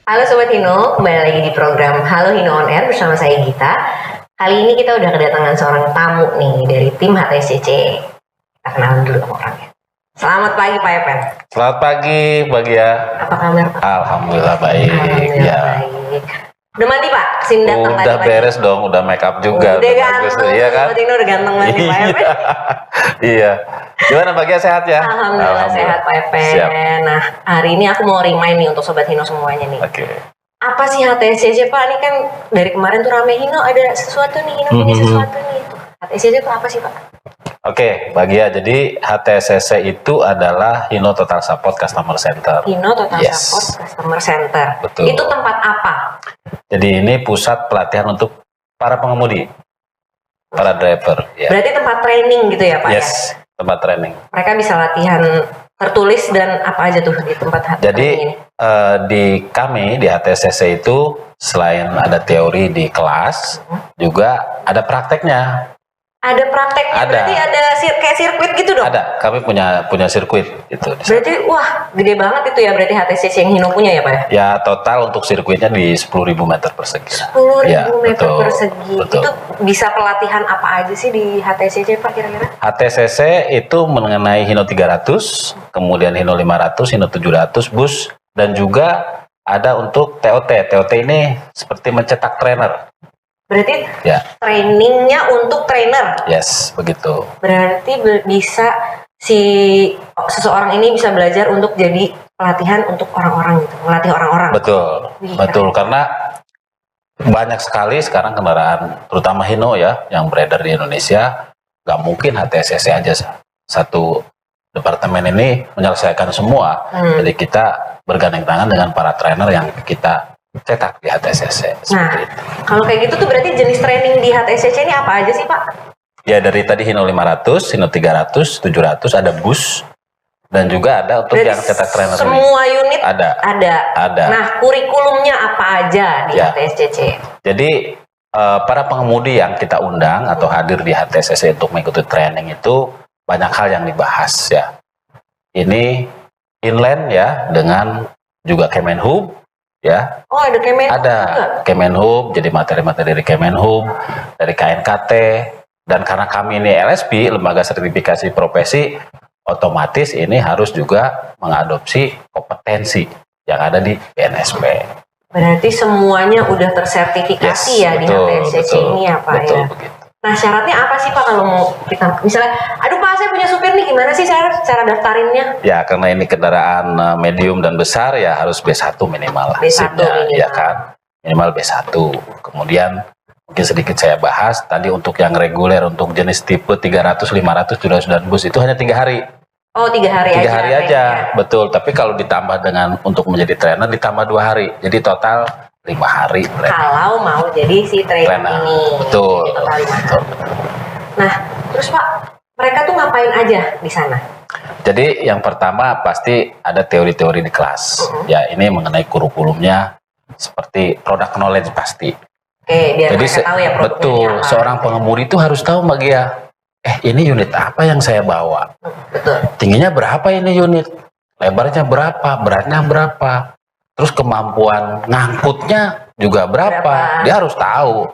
Halo Sobat Hino, kembali lagi di program Halo Hino On Air bersama saya Gita. Kali ini kita udah kedatangan seorang tamu nih dari tim HTSCC. Kita kenalan dulu sama orangnya. Selamat pagi Pak Epen. Selamat pagi, Bagia. Apa kabar Pak? Alhamdulillah baik. Alhamdulillah baik. Udah mandi Pak? Sini datang Udah beres dong, udah make up juga. Udah ganteng, iya kan? Sobat Hino udah ganteng banget nih Pak Epen. Iya. Gimana Bagia, sehat ya? Alhamdulillah sehat Pak Epen. Siap. Nah, hari ini aku mau remind nih untuk Sobat Hino semuanya nih. Oke. Apa sih HTSCC Pak? Ini kan dari kemarin tuh rame Hino ada sesuatu nih, Hino punya sesuatu nih. HTSCC itu apa sih Pak? Oke, Bagia. Jadi HTSCC itu adalah Hino Total Support Customer Center. Hino Total Yes. Support Customer Center. Betul. Itu tempat apa? Jadi ini pusat pelatihan untuk para pengemudi, para driver. Ya. Berarti tempat training gitu ya Pak ya? Yes, tempat training. Mereka bisa latihan tertulis dan apa aja tuh di tempat Jadi training ini? di kami di HTSCC itu selain ada teori di kelas, juga ada prakteknya. Ada prakteknya, Ada. berarti ada kayak sirkuit gitu dong? Ada, kami punya sirkuit itu. Berarti wah gede banget itu ya berarti HTSCC yang Hino punya ya Pak ya? Ya total untuk sirkuitnya di 10.000 meter persegi. 10.000 Ya, meter betul, persegi. betul. Itu bisa pelatihan apa aja sih di HTSCC Pak kira-kira? HTCC itu mengenai Hino 300, kemudian Hino 500, Hino 700 bus, dan juga ada untuk TOT. TOT ini seperti mencetak trainer. Berarti Ya, trainingnya untuk trainer. yes, begitu. Berarti bisa seseorang ini bisa belajar untuk jadi pelatihan untuk orang-orang gitu, melatih orang-orang. Betul, Wih, betul. Karena banyak sekali sekarang kendaraan, terutama Hino ya, yang beredar di Indonesia. Gak mungkin HTSCC aja satu departemen ini menyelesaikan semua. Jadi kita bergandeng tangan dengan para trainer yang kita cetak di HTSCC. Nah, Seperti itu. kalau kayak gitu tuh berarti jenis training di HTSCC ini apa aja sih Pak? Ya dari tadi Hino 500, Hino 300, 700 ada bus, dan juga ada untuk Berarti yang cetak trainer ini. semua unit Ada. Ada. Nah, kurikulumnya apa aja di Ya. HTSCC? Jadi para pengemudi yang kita undang atau hadir di HTSCC untuk mengikuti training itu banyak hal yang dibahas ya. Ini inland ya dengan juga Kemenhub ya. Oh, ada Kemenhub juga? Ada Kemenhub, jadi materi-materi dari Kemenhub, dari KNKT, dan karena kami ini LSP, Lembaga Sertifikasi Profesi, otomatis ini harus juga mengadopsi kompetensi yang ada di BNSP. Berarti semuanya udah tersertifikasi ya di HTSCC ini ya Pak betul, ya? begitu. Nah, syaratnya apa sih Pak kalau mau kita misalnya, aduh Pak saya punya supir nih, gimana sih cara daftarinnya? Ya karena ini kendaraan medium dan besar ya harus B1 minimal lah. B1 SIM-nya, minimal. ya kan, minimal B1. Kemudian mungkin sedikit saya bahas tadi untuk yang reguler untuk jenis tipe 300, 500, 700 dan bus itu hanya 3 hari. Oh, 3 hari 3 aja. hari aja, betul. Tapi kalau ditambah dengan untuk menjadi trainer ditambah 2 hari. Jadi total 5 hari. Kalau mau jadi si trainer ini. Betul. Jadi total 5 hari. Betul. Nah, terus Pak, mereka tuh ngapain aja di sana? Jadi yang pertama pasti ada teori-teori di kelas. Ya ini mengenai kurikulumnya seperti product knowledge pasti. Oke, biar Jadi mereka tahu ya produknya betul, apa. seorang pengemudi itu harus tahu Mbak Gia. Ini unit apa yang saya bawa? Betul. Tingginya berapa ini unit? Lebarnya berapa? Beratnya berapa? Terus kemampuan ngangkutnya juga berapa? Dia harus tahu.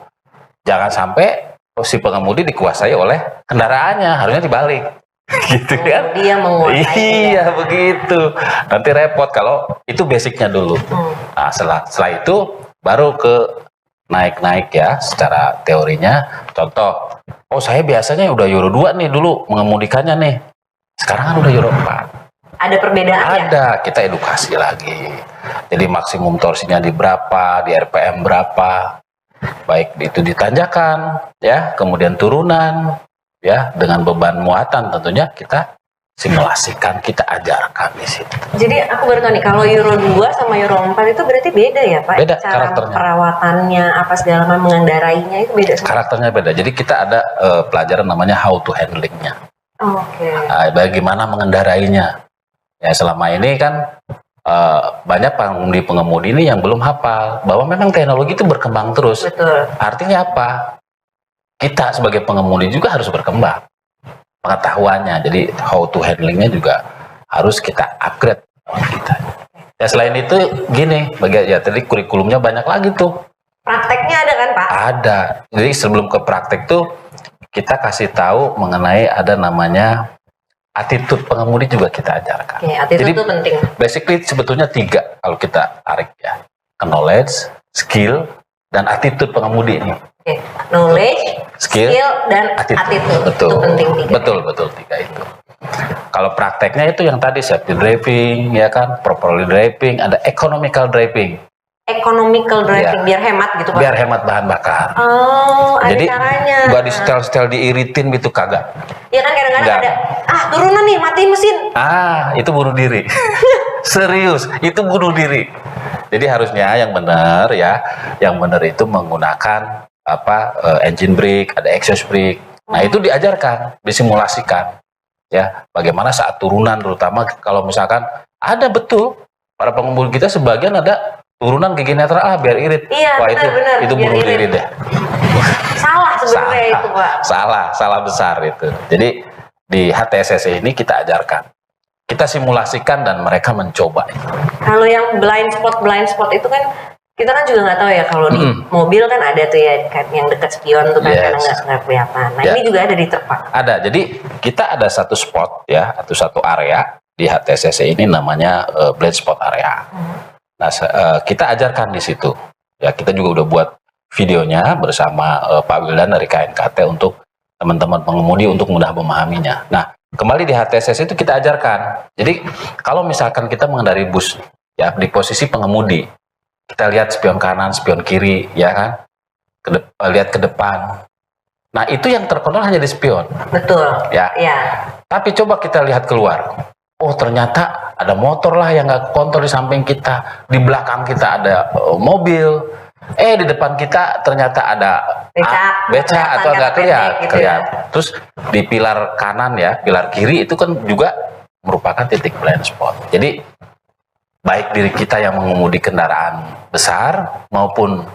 Jangan sampai si pengemudi dikuasai oleh kendaraannya, harusnya dibalik. Gitu kan? Dia menguasai. Iya, begitu. Nanti repot kalau itu basicnya dulu. Nah, setelah itu baru ke naik-naik ya secara teorinya. Contoh, oh saya biasanya udah Euro 2 nih dulu mengemudikannya nih. Sekarang kan udah Euro 4. Ada perbedaan ya? Ada, kita edukasi lagi. Jadi maksimum torsinya di berapa, di RPM berapa. Baik itu di tanjakan, ya, kemudian turunan, ya, dengan beban muatan tentunya kita simulasikan, kita ajarkan di situ. Jadi aku baru tahu nih, kalau Euro 2 sama Euro 4 itu berarti beda ya Pak? Beda, Cara karakternya. perawatannya, apa segala macam mengendarainya itu beda semua? Karakternya beda. Jadi kita ada pelajaran namanya how to handlingnya. Oke. Bagaimana mengendarainya. Ya selama ini kan banyak pengemudi ini yang belum hafal bahwa memang teknologi itu berkembang terus. Betul. Artinya apa? Kita sebagai pengemudi juga harus berkembang pengetahuannya. Jadi how to handlingnya juga harus kita upgrade kita. Ya selain itu gini, ya tadi kurikulumnya banyak lagi tuh. Prakteknya ada kan Pak? Ada. Jadi sebelum ke praktek tuh kita kasih tahu mengenai ada namanya attitude pengemudi juga kita ajarkan. Oke, attitude Jadi itu penting. basically sebetulnya 3 kalau kita tarik ya. Knowledge, skill, dan attitude pengemudi ini. Oke, knowledge, Skill, dan attitude. Betul. Itu penting 3. Betul 3 itu. Kalau prakteknya itu yang tadi safety driving, ya kan, properly driving, ada economical driving. Economical driving, Ya. biar hemat gitu Pak? Biar hemat bahan bakar. Oh, ada Jadi caranya. gak di setel-setel diiritin gitu, kagak. Ya kan kadang-kadang Nggak. ada, turunan nih, matiin mesin. Itu bunuh diri. Serius, itu bunuh diri. Jadi harusnya yang benar ya, yang benar itu menggunakan engine brake, ada exhaust brake. Nah, itu diajarkan, disimulasikan. Ya, bagaimana saat turunan, terutama kalau misalkan ada betul para pengemudi kita sebagian ada turunan gigi netral biar irit. Iya, Wah, benar, itu biar bunuh diri irit. deh. Salah sebenarnya itu Pak. Salah besar itu. Jadi di HTSC ini kita ajarkan, kita simulasikan dan mereka mencoba. Kalau yang blind spot itu kan kita kan juga nggak tahu ya, kalau di mobil kan ada tuh ya kan yang dekat spion tuh kan kadang nggak kelihatan. Nah ini juga ada di truk Pak. Ada. Jadi kita ada satu spot ya atau satu area di HTSC ini namanya blind spot area. Nah kita ajarkan di situ. Ya kita juga udah buat videonya bersama Pak Wildan dari KNKT untuk teman-teman pengemudi untuk mudah memahaminya. Nah kembali di HTSC itu kita ajarkan. Jadi kalau misalkan kita mengendari bus ya di posisi pengemudi, kita lihat spion kanan, spion kiri, ya kan? Lihat ke depan. Nah, itu yang terkontrol hanya di spion. Betul. Ya. Tapi coba kita lihat keluar. Oh, ternyata ada motor lah yang nggak kontrol di samping kita. Di belakang kita ada mobil. Di depan kita ternyata ada becak atau nggak kelihatan. Gitu ya. Terus di pilar kanan ya, pilar kiri itu kan juga merupakan titik blind spot. Jadi baik diri kita yang mengemudi kendaraan besar maupun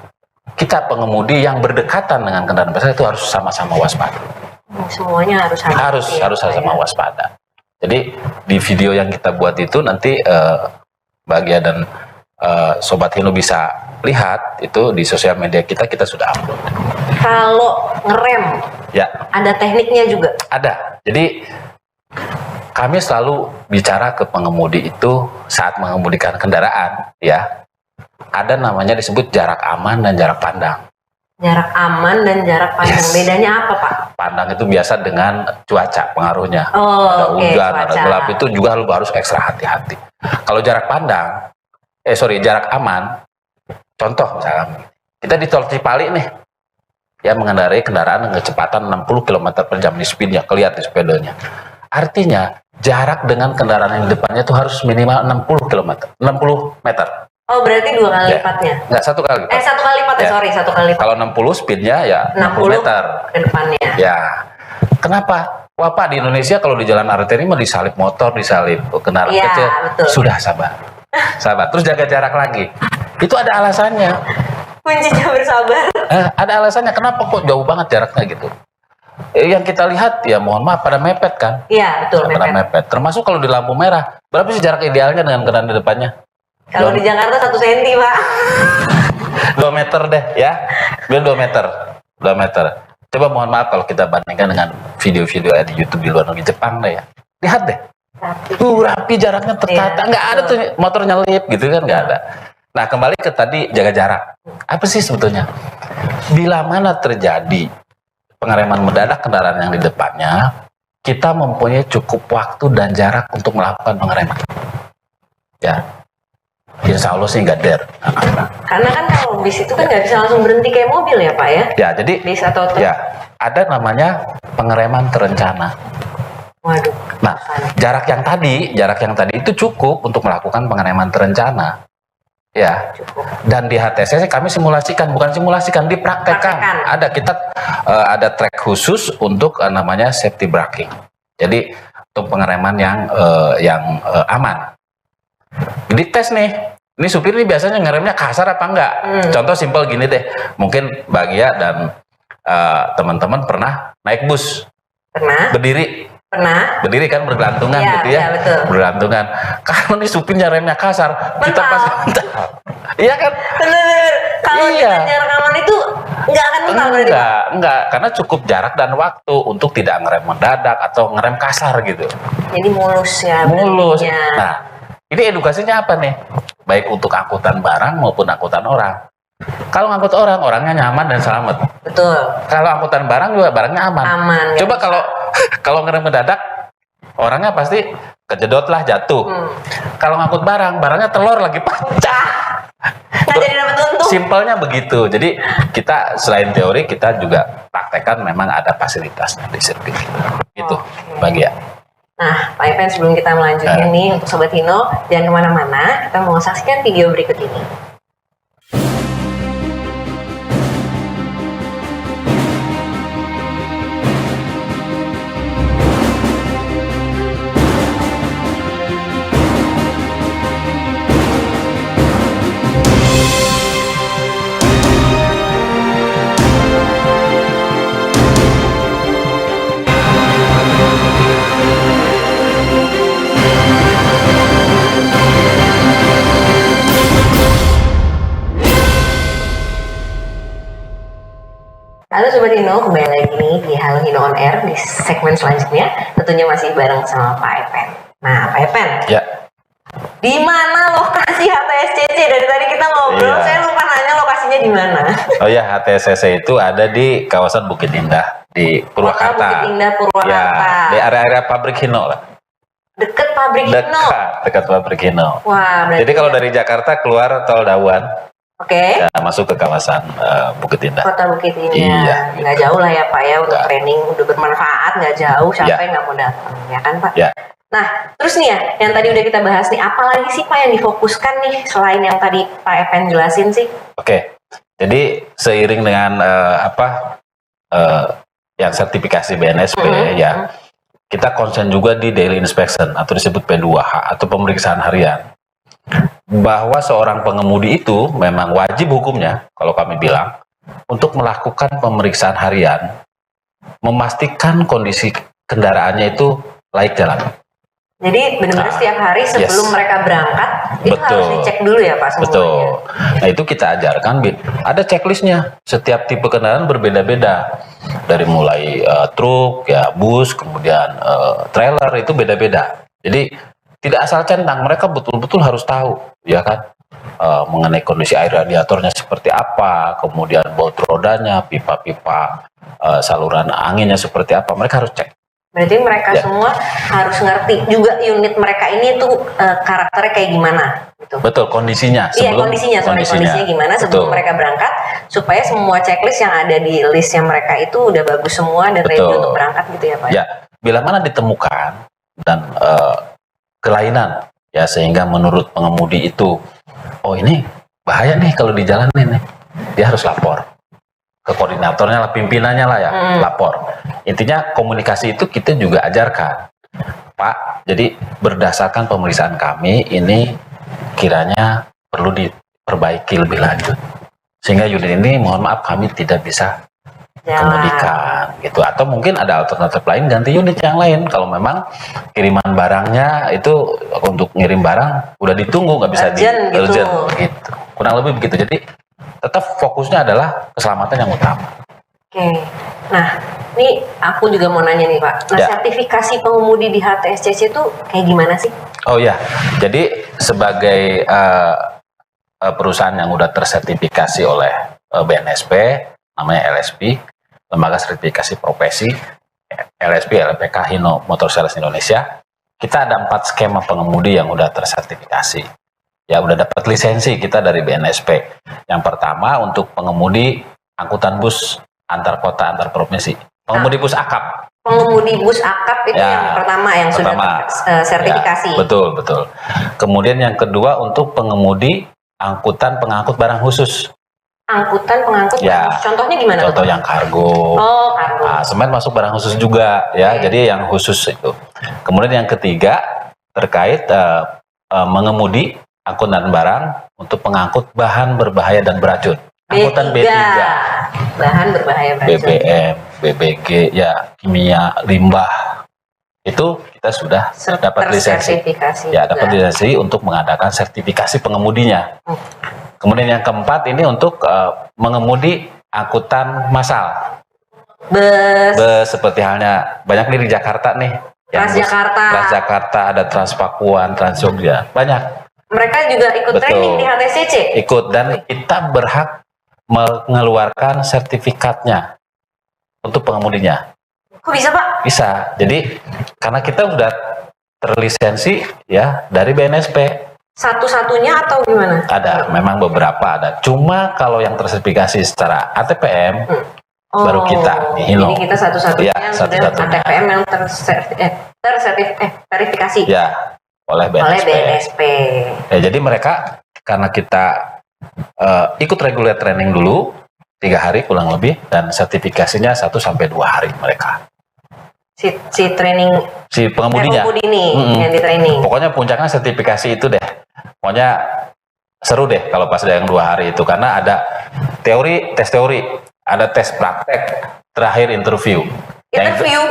kita pengemudi yang berdekatan dengan kendaraan besar itu harus sama-sama waspada. Semuanya harus sama waspada. Jadi di video yang kita buat itu nanti Bagia dan Sobat Hino bisa lihat itu di sosial media kita sudah upload. Kalau ngerem, ya ada tekniknya juga. Ada. Jadi kami selalu bicara ke pengemudi itu saat mengemudikan kendaraan, ya. Ada namanya disebut jarak aman dan jarak pandang. Jarak aman dan jarak pandang. Bedanya apa, Pak? Pandang itu biasa dengan cuaca pengaruhnya. Ada hujan, ada gelap, itu juga harus ekstra hati-hati. Kalau jarak pandang, jarak aman, contoh misalnya, kita di tol Cipali nih, ya mengendarai kendaraan dengan kecepatan 60 km per jam di speednya, kelihatan di sepedanya. Artinya jarak dengan kendaraan yang di depannya itu harus minimal 60 meter. Oh, berarti 2 kali lipatnya? Enggak, 1 kali lipat. 1 kali lipat ya, sorry, 1 kali lipat. Kalau 60 speednya ya 60 meter. Ke depannya. Ya. Kenapa? Wah Pak, di Indonesia kalau di jalan arteri mah disalip motor, disalip kendaraan kecil. Betul. Sudah sabar. Sabar. Terus jaga jarak lagi. Itu ada alasannya. Kuncinya bersabar. Ada alasannya. Kenapa kok jauh banget jaraknya gitu? Yang kita lihat ya mohon maaf pada mepet kan? Iya betul, pada mepet. Termasuk kalau di lampu merah. Berapa sih jarak idealnya dengan kendaraan di depannya? Kalau di Jakarta 1 cm Pak. 2 meter deh ya. Biar 2 meter. 2 meter. Coba mohon maaf kalau kita bandingkan dengan video-video di YouTube di luar negeri, Jepang deh ya. Lihat deh. Rapi jaraknya tertata. Nggak ada tuh motor nyelip gitu kan, nggak ada. Nah kembali ke tadi jaga jarak. Apa sih sebetulnya? Bila mana terjadi pengereman mendadak kendaraan yang di depannya, kita mempunyai cukup waktu dan jarak untuk melakukan pengereman. Ya, insya Allah sih nggak der. Karena kan kalau bis itu kan nggak bisa langsung berhenti kayak mobil ya Pak ya? Ya, jadi bis atau truk. Ya, ada namanya pengereman terencana. Waduh. Nah, jarak yang tadi itu cukup untuk melakukan pengereman terencana. Ya, cukup. Dan di HTSC kami dipraktekkan. Ada track khusus untuk namanya safety braking. Jadi untuk pengereman yang aman. Dites nih. Ini supir ini biasanya ngeremnya kasar apa enggak? Contoh simpel gini deh. Mungkin Bagia dan teman-teman pernah naik bus. Pernah. Berdiri. Pernah? Berdiri kan bergelantungan Iya, gitu ya. iya, betul. Bergelantungan. Kalau nih supirnya remnya kasar, kita Mental. pasti mental. Iya kan? Bener. Kalau Iya. kita rekaman itu nggak akan mental berarti, Pak? Enggak, karena cukup jarak dan waktu untuk tidak ngerem mendadak atau ngerem kasar gitu. Jadi mulus ya. Mulus. berhentinya. Nah, ini edukasinya apa nih? Baik untuk angkutan barang maupun angkutan orang. Kalau ngangkut orang, orangnya nyaman dan selamat. Betul. Kalau angkutan barang juga barangnya aman. Aman. Coba kalau ngerem mendadak, orangnya pasti kejedot lah jatuh. Kalau ngangkut barang, barangnya telur lagi pecah. Nggak jadi dapat untung. Simpelnya begitu. Jadi kita selain teori, kita juga praktekkan memang ada fasilitas di sirkuit gitu. Oke. Bagia. Nah, Pak Evan, sebelum kita melanjutkan nih untuk Sobat Hino, jangan kemana-mana, kita mau saksikan video berikut ini. Halo Sobat Hino, kembali lagi nih di Halo Hino On Air di segmen selanjutnya. Tentunya masih bareng sama Pak Evan. Nah, Pak Evan, Ya. di mana lokasi HTSCC? Dari tadi kita ngobrol, Iya. saya lupa nanya lokasinya di mana. Oh ya, HTSCC itu ada di kawasan Bukit Indah di Purwakarta. Bukit Indah, Purwakarta. Ya, di area-area pabrik Hino lah. Deket pabrik Hino. Dekat pabrik Hino. Wah, berarti Jadi kalau dari Jakarta keluar tol Dawan, Oke. ya, masuk ke kawasan Bukit Indah. Kota Bukit Indah. Iya, Nggak jauh lah ya Pak ya untuk Nggak. training, udah bermanfaat, nggak jauh, siapa Ya. yang nggak mau datang, ya kan Pak? Ya. Nah, terus nih ya, yang tadi udah kita bahas nih, apa lagi sih Pak yang difokuskan nih selain yang tadi Pak Evan jelasin sih? Oke. Jadi seiring dengan yang sertifikasi BNSP ya, kita konsen juga di daily inspection atau disebut P2H atau pemeriksaan harian. Bahwa seorang pengemudi itu memang wajib hukumnya, kalau kami bilang, untuk melakukan pemeriksaan harian, memastikan kondisi kendaraannya itu layak jalan. Jadi benar-benar setiap hari sebelum mereka berangkat, itu Betul. harus dicek dulu ya Pak semuanya? Betul. Nah itu kita ajarkan, ada checklistnya. Setiap tipe kendaraan berbeda-beda. Dari mulai truk, ya bus, kemudian trailer itu beda-beda. Jadi tidak asal centang, mereka betul-betul harus tahu, ya kan, mengenai kondisi air radiatornya seperti apa, kemudian baut rodanya, pipa-pipa, saluran anginnya seperti apa, mereka harus cek. Berarti mereka Ya. semua harus ngerti juga unit mereka ini tuh karakternya kayak gimana gitu. Betul, kondisinya. Iya, kondisinya gimana sebelum Betul. mereka berangkat, supaya semua checklist yang ada di listnya mereka itu udah bagus semua dan ready Betul. untuk berangkat gitu ya Pak? Ya, bila mana ditemukan dan kelainan, ya sehingga menurut pengemudi itu, oh ini bahaya nih kalau di jalan ini, dia harus lapor ke koordinatornya lah, pimpinannya lah ya, lapor. Intinya komunikasi itu kita juga ajarkan, Pak. Jadi berdasarkan pemeriksaan kami ini kiranya perlu diperbaiki lebih lanjut, sehingga unit ini mohon maaf kami tidak bisa kemudikan gitu, atau mungkin ada alternatif lain, ganti unit yang lain kalau memang kiriman barangnya itu untuk ngirim barang udah ditunggu nggak bisa Urgent gitu. gitu, kurang lebih begitu. Jadi tetap fokusnya adalah keselamatan yang utama. Oke. Nah, ini aku juga mau nanya nih Pak. Nah, Ya. sertifikasi pengemudi di HTSCC itu kayak gimana sih? Oh ya, jadi sebagai perusahaan yang udah tersertifikasi oleh BNSP, namanya LSP, Lembaga Sertifikasi Profesi, LSP, LPK, Hino Motor Sales Indonesia, kita ada 4 skema pengemudi yang udah tersertifikasi. Ya, udah dapat lisensi kita dari BNSP. Yang pertama untuk pengemudi angkutan bus antar kota, antar provinsi. Pengemudi bus akap. Pengemudi bus akap itu Ya, yang pertama yang pertama. sudah sertifikasi. Ya, betul. Kemudian yang kedua untuk pengemudi angkutan pengangkut barang khusus. Angkutan pengangkut Ya. barang. Contohnya gimana Contoh tuh? yang kargo. Oh, kargo. Nah, semen masuk barang khusus juga ya. Jadi yang khusus itu. Kemudian yang ketiga terkait mengemudi angkutan barang untuk pengangkut bahan berbahaya dan beracun. Angkutan B3. Bahan berbahaya beracun. BBM, BBG, ya kimia, limbah. itu kita sudah dapat lisensi. Ya, dapat lisensi untuk mengadakan sertifikasi pengemudinya. Kemudian yang keempat ini untuk mengemudi angkutan massal. Bus seperti halnya banyak nih di Jakarta nih. Transjakarta, ada Transpakuan, Trans Jogja, banyak. Mereka juga ikut training di HTCC. Ikut, dan kita berhak mengeluarkan sertifikatnya untuk pengemudinya. Kok bisa, Pak? Bisa. Jadi karena kita udah terlisensi ya dari BNSP. Satu-satunya atau gimana? Ada, memang beberapa ada. Cuma kalau yang tersertifikasi secara ATPM baru kita nih, Jadi kita satu-satunya ya, yang sudah ATPM yang terverifikasi. Ya, oleh BNSP. Ya, jadi mereka karena kita ikut regular training dulu 3 hari kurang lebih, dan sertifikasinya 1 sampai 2 hari mereka. Si pengemudinya. Pengemudi ini yang di training. Pokoknya puncaknya sertifikasi itu deh. Pokoknya seru deh kalau pas ada yang 2 hari itu, karena ada tes teori, ada tes praktek, terakhir interview.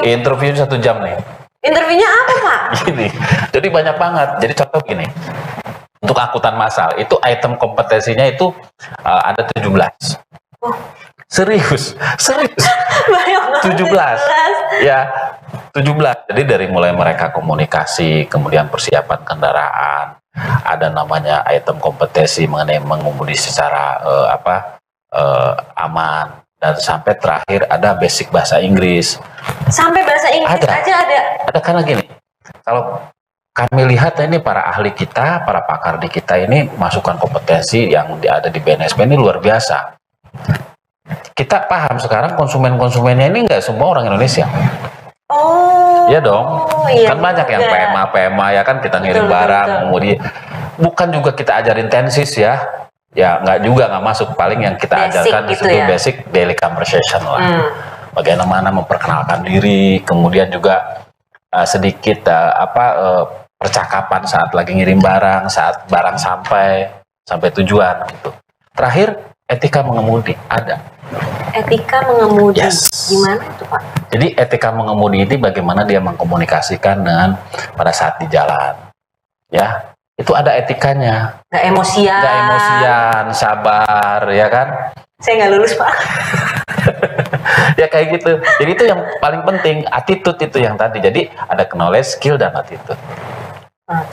Interview 1 jam nih. Interviewnya apa, Pak? Gini, jadi banyak banget. Jadi contoh gini, untuk angkutan massal itu item kompetensinya itu ada 17. Serius. Banyak 17. Ya, 17. Jadi dari mulai mereka komunikasi, kemudian persiapan kendaraan, ada namanya item kompetensi mengenai mengemudi secara aman, dan sampai terakhir ada basic bahasa Inggris. Sampai bahasa Inggris aja ada. Ada, karena gini, kalau kami lihat ini para ahli kita, para pakar di kita ini masukan kompetensi yang ada di BNSP ini luar biasa. Kita paham sekarang konsumennya ini nggak semua orang Indonesia. Iya dong. Iya, kan banyak yang PMA ya kan, kita ngirim barang, kemudian bukan juga kita ajarin tensis ya. Ya nggak masuk, paling yang kita ajarkan gitu itu basic daily conversation lah. Bagaimana memperkenalkan diri, kemudian juga sedikit percakapan saat lagi ngirim barang, saat barang sampai tujuan gitu. Terakhir, etika mengemudi ada. Etika mengemudi. Yes. Gimana itu, Pak? Jadi etika mengemudi ini bagaimana dia mengkomunikasikan dengan pada saat di jalan. Ya, itu ada etikanya. Nggak emosian, sabar, ya kan? Saya nggak lulus, Pak. Ya kayak gitu. Jadi itu yang paling penting, attitude itu yang tadi. Jadi ada knowledge, skill, dan attitude.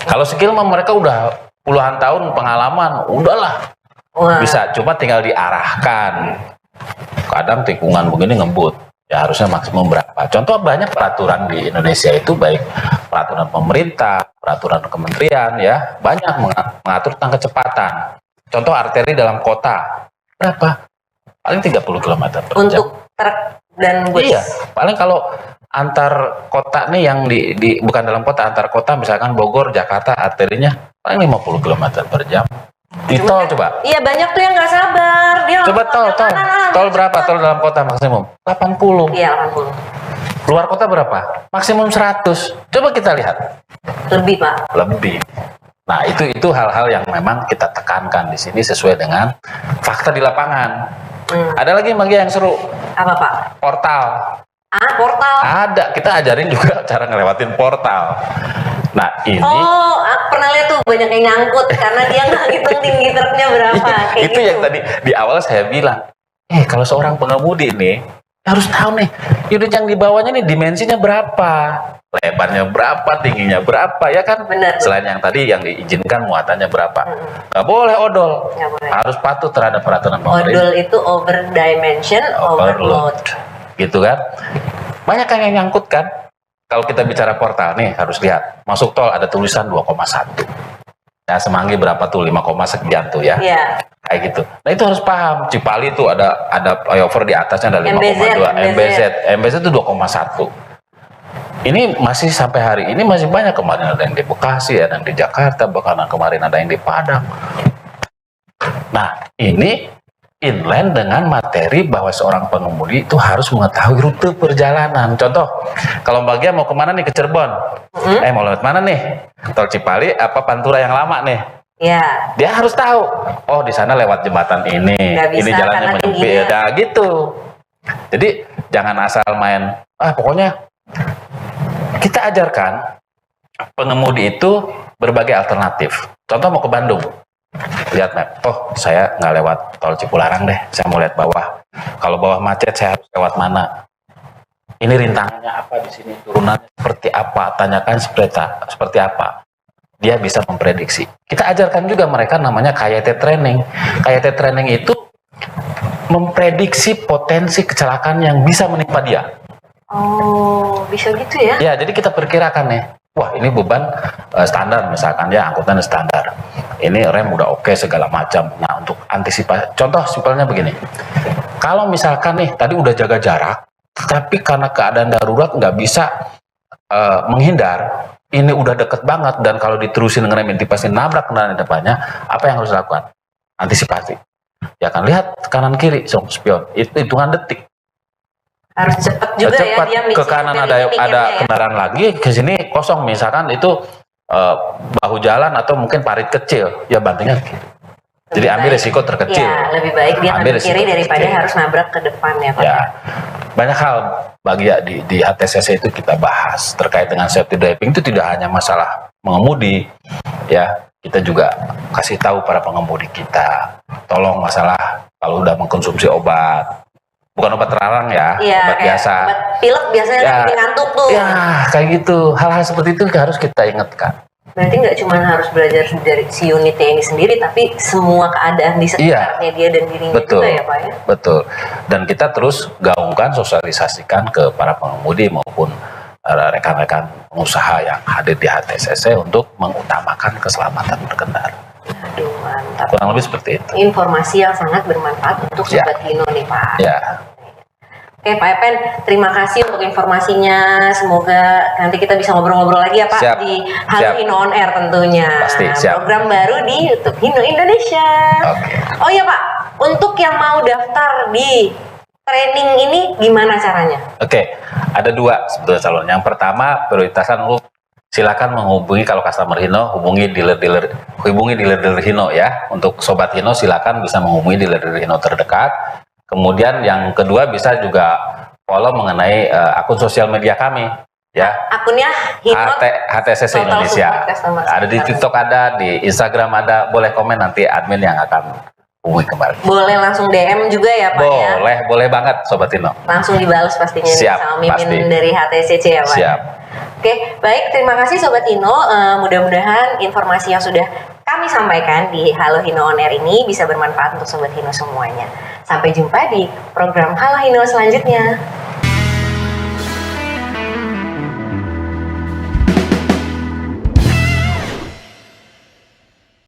Kalau skill mah mereka udah puluhan tahun pengalaman, udahlah. Bisa, cuma tinggal diarahkan. Kadang tikungan begini ngebut, ya harusnya maksimum berapa. Contoh banyak peraturan di Indonesia itu, baik peraturan pemerintah, peraturan kementerian, ya banyak mengatur tentang kecepatan. Contoh arteri dalam kota, berapa? Paling 30 km per jam. Untuk truk dan bus? Iya, paling kalau antar kota nih yang bukan dalam kota, antar kota misalkan Bogor, Jakarta, arterinya paling 50 km per jam. Di tol coba. Iya, banyak tuh yang nggak sabar. Dia coba tol berapa? Tol dalam kota maksimum 80. Iya, 80. Luar kota berapa? Maksimum 100. Coba kita lihat. Lebih, Pak. Lebih. Nah, itu hal-hal yang memang kita tekankan di sini sesuai dengan fakta di lapangan. Ada lagi yang seru. Apa, Pak? Portal. Portal. Ada, kita ajarin juga cara ngelewatin portal. Nah, ini pernah lihat tuh banyak yang nyangkut karena dia nggak ngitung tinggi truknya berapa. Itu yang tadi di awal saya bilang, kalau seorang pengemudi nih harus tahu nih, unit yang dibawanya nih dimensinya berapa, lebarnya berapa, tingginya berapa, ya kan? Benar. Selain yang tadi yang diizinkan muatannya berapa, nggak boleh odol, harus patuh terhadap peraturan pemerintah. Odol itu over dimension, overload, gitu kan? Banyak yang nyangkut kan? Kalau kita bicara portal nih harus lihat, masuk tol ada tulisan 2,1. Ya Semanggi berapa tuh, 5, sekian tuh ya. Iya. Kayak gitu. Nah itu harus paham. Cipali tuh ada flyover di atasnya ada 5,2. MBZ itu 2,1. Ini masih sampai hari ini masih banyak. Kemarin ada yang di Bekasi, ada yang di Jakarta, bahkan kemarin ada yang di Padang. Nah ini inline dengan materi bahwa seorang pengemudi itu harus mengetahui rute perjalanan. Contoh, kalau Mbak Gia mau kemana nih, ke Cirebon, mau lewat mana nih, tol Cipali apa Pantura yang lama nih? Ya. Dia harus tahu. Oh di sana lewat jembatan ini, ini jalannya menyempit, gitu. Jadi jangan asal main. Pokoknya kita ajarkan pengemudi itu berbagai alternatif. Contoh mau ke Bandung, lihat map. Oh, saya nggak lewat tol Cipularang deh. Saya mau lihat bawah. Kalau bawah macet, saya harus lewat mana? Ini rintangannya apa di sini? Turunannya seperti apa? Tanyakan seperti apa. Dia bisa memprediksi. Kita ajarkan juga mereka namanya KYT training. KYT training itu memprediksi potensi kecelakaan yang bisa menimpa dia. Oh, bisa gitu ya? Ya, jadi kita perkirakan nih. Wah, ini beban standar misalkan ya, angkutan standar. Ini rem udah oke segala macam. Nah, untuk antisipasi, contoh simpelnya begini. Kalau misalkan nih tadi udah jaga jarak, tapi karena keadaan darurat nggak bisa menghindar, ini udah deket banget dan kalau diterusin ngerem ini pasti nabrak kendaraan di depannya, apa yang harus dilakukan? Antisipasi. Ya kan, lihat kanan kiri, spion. Itu hitungan detik. Harus cepat juga Cepat, ya dia ke kanan ada kendaraan lagi, ke sini kosong misalkan itu bahu jalan atau mungkin parit kecil, ya bantingnya ke kiri. Jadi ambil resiko terkecil. Ya, lebih baik dia ambil kiri daripada terkecil. Harus nabrak ke depan ya Pak. Ya, banyak hal bagi di HTCC itu kita bahas terkait dengan safety driving. Itu tidak hanya masalah mengemudi, ya kita juga kasih tahu para pengemudi kita, tolong masalah kalau udah mengkonsumsi obat. Bukan obat terlarang ya, obat biasa. Obat pilek biasanya bikin ngantuk tuh. Ya, kayak gitu. Hal-hal seperti itu harus kita ingatkan. Berarti nggak cuma harus belajar dari si unitnya ini sendiri, tapi semua keadaan di sekitarnya dia dan dirinya juga ya Pak ya? Betul. Dan kita terus gaungkan, sosialisasikan ke para pengemudi maupun rekan-rekan pengusaha yang hadir di HTCC untuk mengutamakan keselamatan berkendara. Aduh, mantap. Kurang lebih seperti itu. Informasi yang sangat bermanfaat untuk Sobat Hino nih Pak. Ya. Oke Pak Epen, terima kasih untuk informasinya. Semoga nanti kita bisa ngobrol-ngobrol lagi ya Pak. Siap. Di Halo Hino On Air tentunya. Pasti, siap. Program baru di YouTube Hino Indonesia. Oke. Oh iya Pak, untuk yang mau daftar di training ini gimana caranya? Oke, ada dua sebetulnya calon. Yang pertama, prioritasan lu silakan menghubungi, kalau customer Hino, hubungi dealer-dealer Hino ya. Untuk Sobat Hino silakan bisa menghubungi dealer-dealer Hino terdekat. Kemudian yang kedua bisa juga follow mengenai akun sosial media kami ya. Akunnya Hino HTCC Indonesia. Ada di TikTok, ada di Instagram, ada. Boleh komen, nanti admin yang akan hubungi kembali. Boleh langsung DM juga ya Pak ya? Boleh banget Sobat Hino. Langsung dibalas pastinya. Siap, sama Mimin pasti. Dari HTCC ya Pak. Siap. Oke, baik, terima kasih Sobat Hino. Mudah-mudahan informasi yang sudah kami sampaikan di Halo Hino On Air ini bisa bermanfaat untuk Sobat Hino semuanya. Sampai jumpa di program Halo Hino selanjutnya.